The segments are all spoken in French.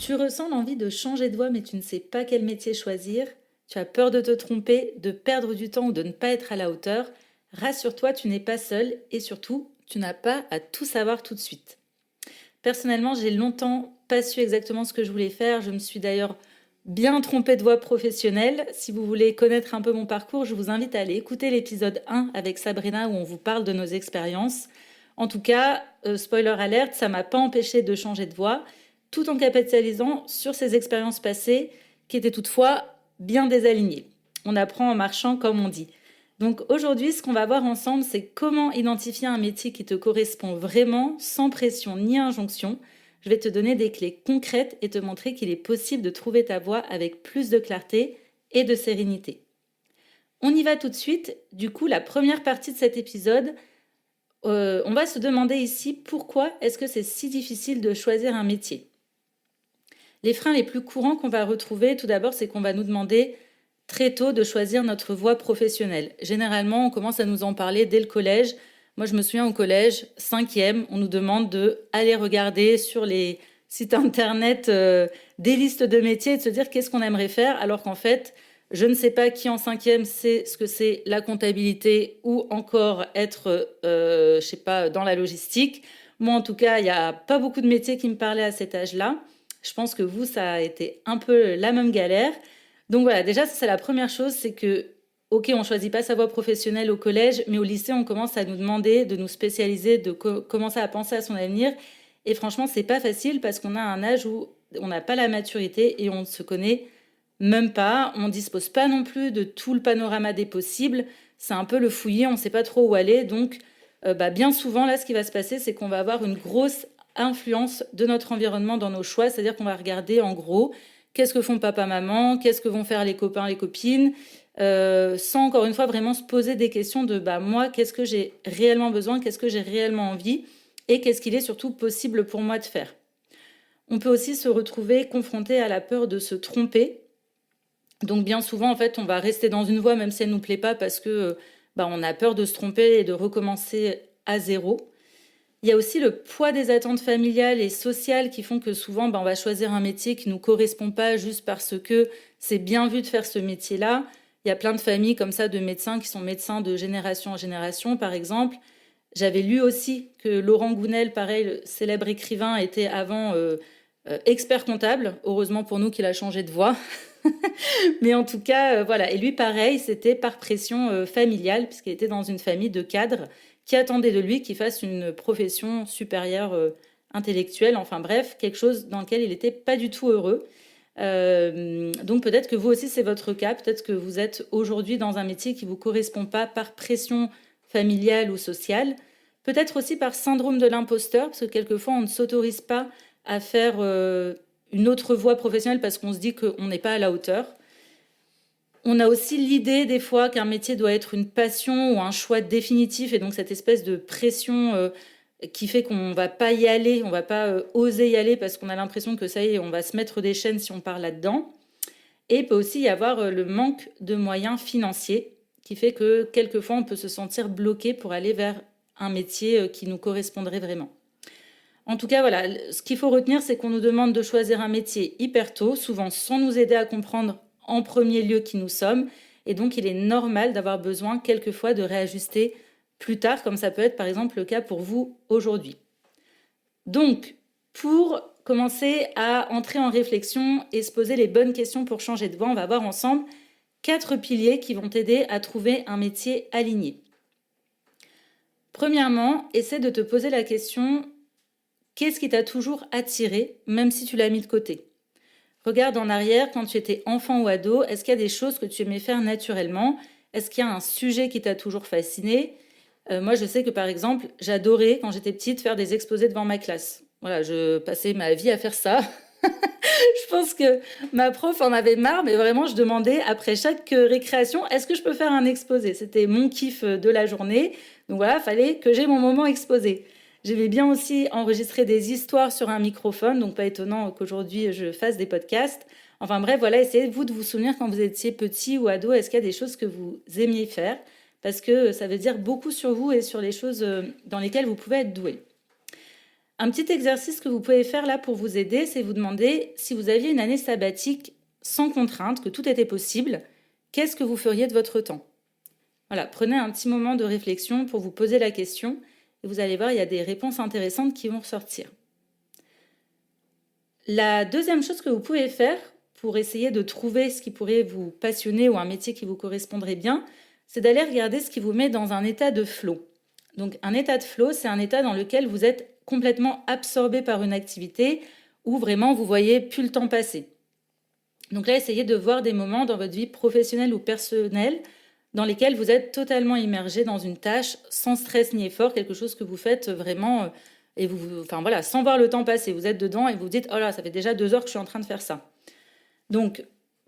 Tu ressens l'envie de changer de voie, mais tu ne sais pas quel métier choisir. Tu as peur de te tromper, de perdre du temps ou de ne pas être à la hauteur. Rassure-toi, tu n'es pas seul et surtout, tu n'as pas à tout savoir tout de suite. Personnellement, j'ai longtemps pas su exactement ce que je voulais faire. Je me suis d'ailleurs bien trompée de voie professionnelle. Si vous voulez connaître un peu mon parcours, je vous invite à aller écouter l'épisode 1 avec Sabrina où on vous parle de nos expériences. En tout cas, spoiler alert, ça m'a pas empêché de changer de voie, tout en capitalisant sur ces expériences passées qui étaient toutefois bien désalignées. On apprend en marchant, comme on dit. Donc aujourd'hui, ce qu'on va voir ensemble, c'est comment identifier un métier qui te correspond vraiment, sans pression ni injonction. Je vais te donner des clés concrètes et te montrer qu'il est possible de trouver ta voie avec plus de clarté et de sérénité. On y va tout de suite. Du coup, la première partie de cet épisode, on va se demander ici pourquoi est-ce que c'est si difficile de choisir un métier. Les freins les plus courants qu'on va retrouver, tout d'abord, c'est qu'on va nous demander très tôt de choisir notre voie professionnelle. Généralement, on commence à nous en parler dès le collège. Moi, je me souviens au collège, 5e, on nous demande d'aller regarder sur les sites internet des listes de métiers et de se dire qu'est-ce qu'on aimerait faire, alors qu'en fait, je ne sais pas qui en 5e sait ce que c'est la comptabilité ou encore être, je sais pas, dans la logistique. Moi, en tout cas, il n'y a pas beaucoup de métiers qui me parlaient à cet âge-là. Je pense que vous, ça a été un peu la même galère. Donc voilà, déjà, ça, c'est la première chose, c'est que, ok, on choisit pas sa voie professionnelle au collège, mais au lycée, on commence à nous demander de nous spécialiser, de commencer à penser à son avenir. Et franchement, c'est pas facile parce qu'on a un âge où on n'a pas la maturité et on ne se connaît même pas. On dispose pas non plus de tout le panorama des possibles. C'est un peu le fouillis, on sait pas trop où aller. Donc, bien souvent, là, ce qui va se passer, c'est qu'on va avoir une grosse influence de notre environnement dans nos choix. C'est-à-dire qu'on va regarder, en gros, qu'est-ce que font papa, maman, qu'est-ce que vont faire les copains, les copines, sans encore une fois vraiment se poser des questions de moi, qu'est-ce que j'ai réellement besoin, qu'est-ce que j'ai réellement envie et qu'est-ce qu'il est surtout possible pour moi de faire. On peut aussi se retrouver confronté à la peur de se tromper. Donc bien souvent, en fait, on va rester dans une voie même si elle ne nous plaît pas parce que on a peur de se tromper et de recommencer à zéro. Il y a aussi le poids des attentes familiales et sociales qui font que souvent, on va choisir un métier qui ne nous correspond pas juste parce que c'est bien vu de faire ce métier-là. Il y a plein de familles comme ça de médecins qui sont médecins de génération en génération, par exemple. J'avais lu aussi que Laurent Gounel, pareil, le célèbre écrivain, était avant expert comptable. Heureusement pour nous qu'il a changé de voie. Mais en tout cas, voilà. Et lui, pareil, c'était par pression familiale, puisqu'il était dans une famille de cadres qui attendait de lui qu'il fasse une profession supérieure intellectuelle, enfin bref, quelque chose dans lequel il n'était pas du tout heureux. Donc peut-être que vous aussi c'est votre cas, peut-être que vous êtes aujourd'hui dans un métier qui ne vous correspond pas par pression familiale ou sociale, peut-être aussi par syndrome de l'imposteur, parce que quelquefois on ne s'autorise pas à faire une autre voie professionnelle parce qu'on se dit qu'on n'est pas à la hauteur. On a aussi l'idée des fois qu'un métier doit être une passion ou un choix définitif et donc cette espèce de pression qui fait qu'on ne va pas y aller, on ne va pas oser y aller parce qu'on a l'impression que ça y est, on va se mettre des chaînes si on part là-dedans. Et il peut aussi y avoir le manque de moyens financiers qui fait que quelquefois on peut se sentir bloqué pour aller vers un métier qui nous correspondrait vraiment. En tout cas, voilà, ce qu'il faut retenir, c'est qu'on nous demande de choisir un métier hyper tôt, souvent sans nous aider à comprendre en premier lieu qui nous sommes. Et donc, il est normal d'avoir besoin quelquefois de réajuster plus tard, comme ça peut être par exemple le cas pour vous aujourd'hui. Donc, pour commencer à entrer en réflexion et se poser les bonnes questions pour changer de voie, on va voir ensemble 4 piliers qui vont t'aider à trouver un métier aligné. Premièrement, essaie de te poser la question: qu'est-ce qui t'a toujours attiré, même si tu l'as mis de côté? Regarde en arrière, quand tu étais enfant ou ado, est-ce qu'il y a des choses que tu aimais faire naturellement? Est-ce qu'il y a un sujet qui t'a toujours fasciné? Moi, je sais que par exemple, j'adorais, quand j'étais petite, faire des exposés devant ma classe. Voilà, je passais ma vie à faire ça. Je pense que ma prof en avait marre, mais vraiment, je demandais après chaque récréation, est-ce que je peux faire un exposé? C'était mon kiff de la journée. Donc voilà, il fallait que j'ai mon moment exposé. J'aimais bien aussi enregistrer des histoires sur un microphone, donc pas étonnant qu'aujourd'hui je fasse des podcasts. Enfin bref, voilà, essayez vous de vous souvenir quand vous étiez petit ou ado, est-ce qu'il y a des choses que vous aimiez faire? Parce que ça veut dire beaucoup sur vous et sur les choses dans lesquelles vous pouvez être doué. Un petit exercice que vous pouvez faire là pour vous aider, c'est vous demander si vous aviez une année sabbatique sans contrainte, que tout était possible, qu'est-ce que vous feriez de votre temps? Voilà, prenez un petit moment de réflexion pour vous poser la question et vous allez voir, il y a des réponses intéressantes qui vont ressortir. La deuxième chose que vous pouvez faire pour essayer de trouver ce qui pourrait vous passionner ou un métier qui vous correspondrait bien, c'est d'aller regarder ce qui vous met dans un état de flow. Donc un état de flow, c'est un état dans lequel vous êtes complètement absorbé par une activité où vraiment vous voyez plus le temps passer. Donc là, essayez de voir des moments dans votre vie professionnelle ou personnelle dans lesquels vous êtes totalement immergé dans une tâche sans stress ni effort, quelque chose que vous faites vraiment et enfin voilà, sans voir le temps passer. Vous êtes dedans et vous vous dites, oh là, ça fait déjà 2 heures que je suis en train de faire ça. Donc,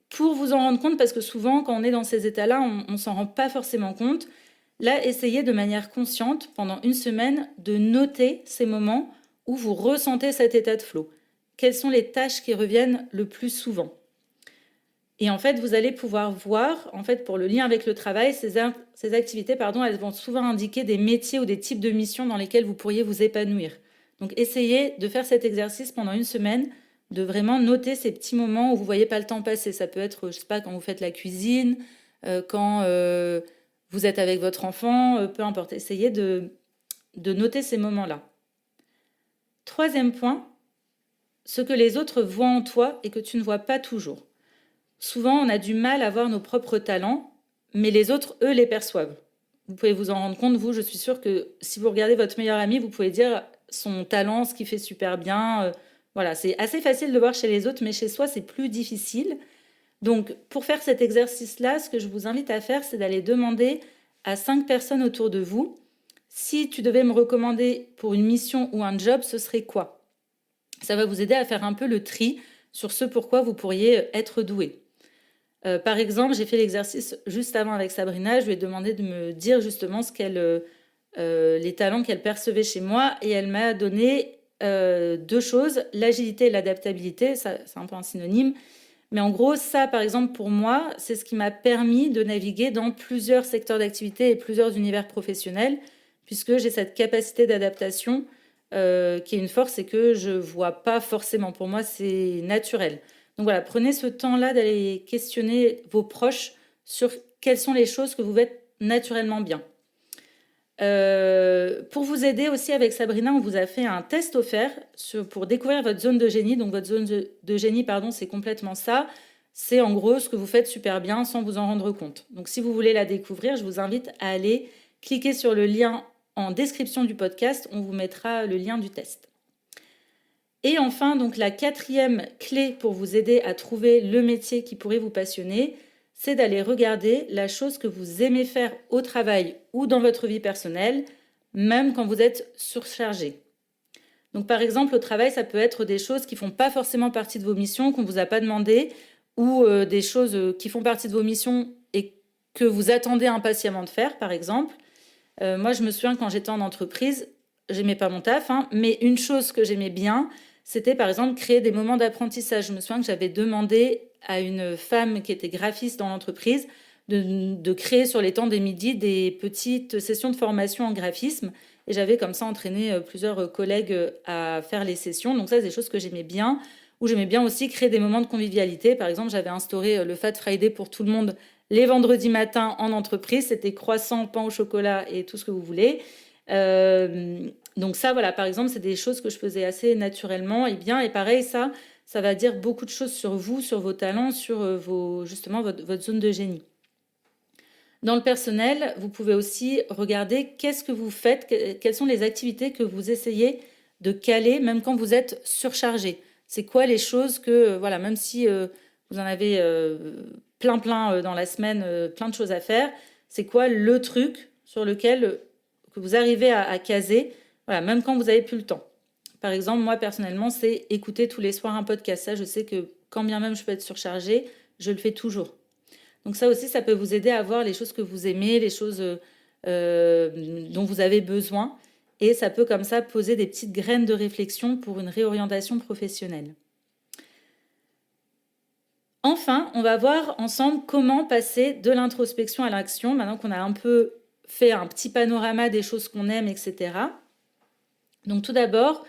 pour vous en rendre compte, parce que souvent, quand on est dans ces états-là, on ne s'en rend pas forcément compte, là, essayez de manière consciente, pendant une semaine, de noter ces moments où vous ressentez cet état de flow. Quelles sont les tâches qui reviennent le plus souvent? Et en fait, vous allez pouvoir voir, en fait, pour le lien avec le travail, ces activités, elles vont souvent indiquer des métiers ou des types de missions dans lesquels vous pourriez vous épanouir. Donc, essayez de faire cet exercice pendant une semaine, de vraiment noter ces petits moments où vous ne voyez pas le temps passer. Ça peut être, je ne sais pas, quand vous faites la cuisine, quand vous êtes avec votre enfant, peu importe. Essayez de noter ces moments-là. Troisième point, ce que les autres voient en toi et que tu ne vois pas toujours. Souvent, on a du mal à voir nos propres talents, mais les autres, eux, les perçoivent. Vous pouvez vous en rendre compte, vous, je suis sûre que si vous regardez votre meilleur ami, vous pouvez dire son talent, ce qu'il fait super bien. Voilà, c'est assez facile de voir chez les autres, mais chez soi, c'est plus difficile. Donc, pour faire cet exercice-là, ce que je vous invite à faire, c'est d'aller demander à 5 personnes autour de vous, si tu devais me recommander pour une mission ou un job, ce serait quoi? Ça va vous aider à faire un peu le tri sur ce pourquoi vous pourriez être doué. Par exemple, j'ai fait l'exercice juste avant avec Sabrina. Je lui ai demandé de me dire justement les talents qu'elle percevait chez moi. Et elle m'a donné 2 choses, l'agilité et l'adaptabilité. Ça, c'est un peu un synonyme. Mais en gros, ça, par exemple, pour moi, c'est ce qui m'a permis de naviguer dans plusieurs secteurs d'activité et plusieurs univers professionnels, puisque j'ai cette capacité d'adaptation qui est une force et que je ne vois pas forcément. Pour moi, c'est naturel. Donc voilà, prenez ce temps-là d'aller questionner vos proches sur quelles sont les choses que vous faites naturellement bien. Pour vous aider aussi avec Sabrina, on vous a fait un test offert pour découvrir votre zone de génie. Donc votre zone de génie, c'est complètement ça. C'est en gros ce que vous faites super bien sans vous en rendre compte. Donc si vous voulez la découvrir, je vous invite à aller cliquer sur le lien en description du podcast. On vous mettra le lien du test. Et enfin, donc la 4e clé pour vous aider à trouver le métier qui pourrait vous passionner, c'est d'aller regarder la chose que vous aimez faire au travail ou dans votre vie personnelle, même quand vous êtes surchargé. Donc par exemple, au travail, ça peut être des choses qui ne font pas forcément partie de vos missions, qu'on ne vous a pas demandé, ou des choses qui font partie de vos missions et que vous attendez impatiemment de faire, par exemple. Moi, je me souviens quand j'étais en entreprise, j'aimais pas mon taf, mais une chose que j'aimais bien, c'était par exemple créer des moments d'apprentissage. Je me souviens que j'avais demandé à une femme qui était graphiste dans l'entreprise de créer sur les temps des midis des petites sessions de formation en graphisme. Et j'avais comme ça entraîné plusieurs collègues à faire les sessions. Donc ça, c'est des choses que j'aimais bien. Ou j'aimais bien aussi créer des moments de convivialité. Par exemple, j'avais instauré le Fat Friday pour tout le monde les vendredis matins en entreprise. C'était croissant, pain au chocolat et tout ce que vous voulez. Donc ça, voilà, par exemple, c'est des choses que je faisais assez naturellement et bien. Et pareil, ça va dire beaucoup de choses sur vous, sur vos talents, sur justement votre zone de génie. Dans le personnel, vous pouvez aussi regarder qu'est-ce que vous faites, quelles sont les activités que vous essayez de caler, même quand vous êtes surchargé. C'est quoi les choses que, voilà, même si vous en avez plein dans la semaine, plein de choses à faire, c'est quoi le truc sur lequel que vous arrivez à caser, voilà, même quand vous n'avez plus le temps. Par exemple, moi, personnellement, c'est écouter tous les soirs un podcast. Ça, je sais que quand bien même je peux être surchargée, je le fais toujours. Donc ça aussi, ça peut vous aider à voir les choses que vous aimez, les choses dont vous avez besoin. Et ça peut comme ça poser des petites graines de réflexion pour une réorientation professionnelle. Enfin, on va voir ensemble comment passer de l'introspection à l'action, maintenant qu'on a un peu fait un petit panorama des choses qu'on aime, etc. Donc tout d'abord,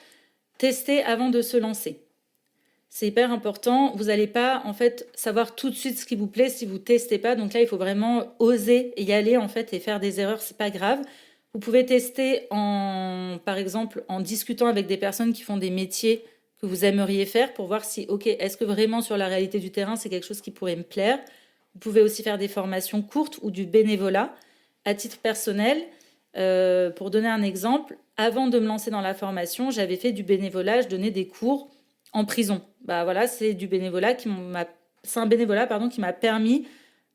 Tester avant de se lancer. C'est hyper important. Vous n'allez pas en fait savoir tout de suite ce qui vous plaît si vous testez pas. Donc là, il faut vraiment oser y aller en fait et faire des erreurs. C'est pas grave. Vous pouvez tester par exemple, en discutant avec des personnes qui font des métiers que vous aimeriez faire pour voir si, ok, est-ce que vraiment sur la réalité du terrain, c'est quelque chose qui pourrait me plaire. Vous pouvez aussi faire des formations courtes ou du bénévolat à titre personnel. Pour donner un exemple, avant de me lancer dans la formation, j'avais fait du bénévolat, je donnais des cours en prison. Bah voilà, c'est un bénévolat pardon, qui m'a permis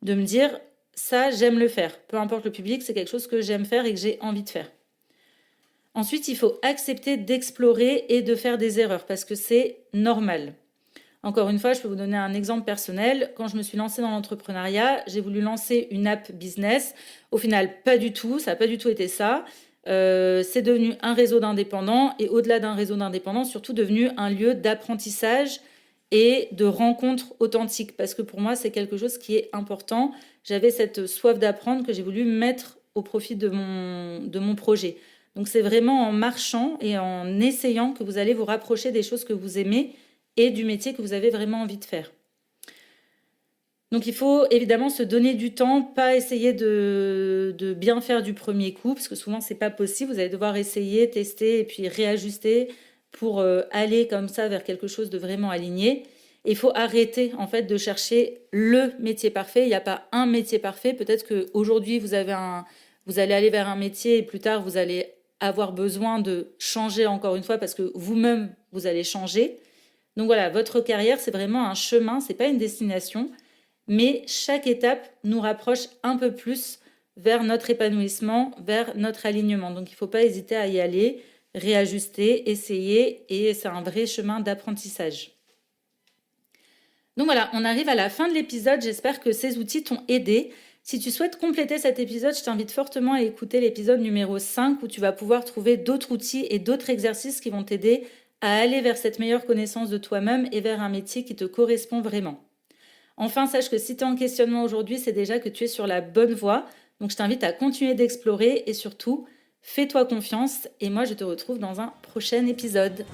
de me dire ça, j'aime le faire. Peu importe le public, c'est quelque chose que j'aime faire et que j'ai envie de faire. Ensuite, il faut accepter d'explorer et de faire des erreurs parce que c'est normal. Encore une fois, je peux vous donner un exemple personnel. Quand je me suis lancée dans l'entrepreneuriat, j'ai voulu lancer une app business. Au final, pas du tout. Ça n'a pas du tout été ça. C'est devenu un réseau d'indépendants et au-delà d'un réseau d'indépendants, surtout devenu un lieu d'apprentissage et de rencontres authentiques. Parce que pour moi, c'est quelque chose qui est important. J'avais cette soif d'apprendre que j'ai voulu mettre au profit de mon projet. Donc c'est vraiment en marchant et en essayant que vous allez vous rapprocher des choses que vous aimez et du métier que vous avez vraiment envie de faire. Donc il faut évidemment se donner du temps, pas essayer de bien faire du premier coup, parce que souvent c'est pas possible. Vous allez devoir essayer, tester et puis réajuster pour aller comme ça vers quelque chose de vraiment aligné. Et il faut arrêter en fait de chercher le métier parfait. Il n'y a pas un métier parfait. Peut-être qu'aujourd'hui vous allez aller vers un métier et plus tard vous allez avoir besoin de changer encore une fois parce que vous-même vous allez changer. Donc voilà, votre carrière c'est vraiment un chemin, c'est pas une destination. Mais chaque étape nous rapproche un peu plus vers notre épanouissement, vers notre alignement. Donc il ne faut pas hésiter à y aller, réajuster, essayer, et c'est un vrai chemin d'apprentissage. Donc voilà, on arrive à la fin de l'épisode. J'espère que ces outils t'ont aidé. Si tu souhaites compléter cet épisode, je t'invite fortement à écouter l'épisode numéro 5 où tu vas pouvoir trouver d'autres outils et d'autres exercices qui vont t'aider à aller vers cette meilleure connaissance de toi-même et vers un métier qui te correspond vraiment. Enfin, sache que si tu es en questionnement aujourd'hui, c'est déjà que tu es sur la bonne voie. Donc, je t'invite à continuer d'explorer et surtout, fais-toi confiance. Et moi, je te retrouve dans un prochain épisode.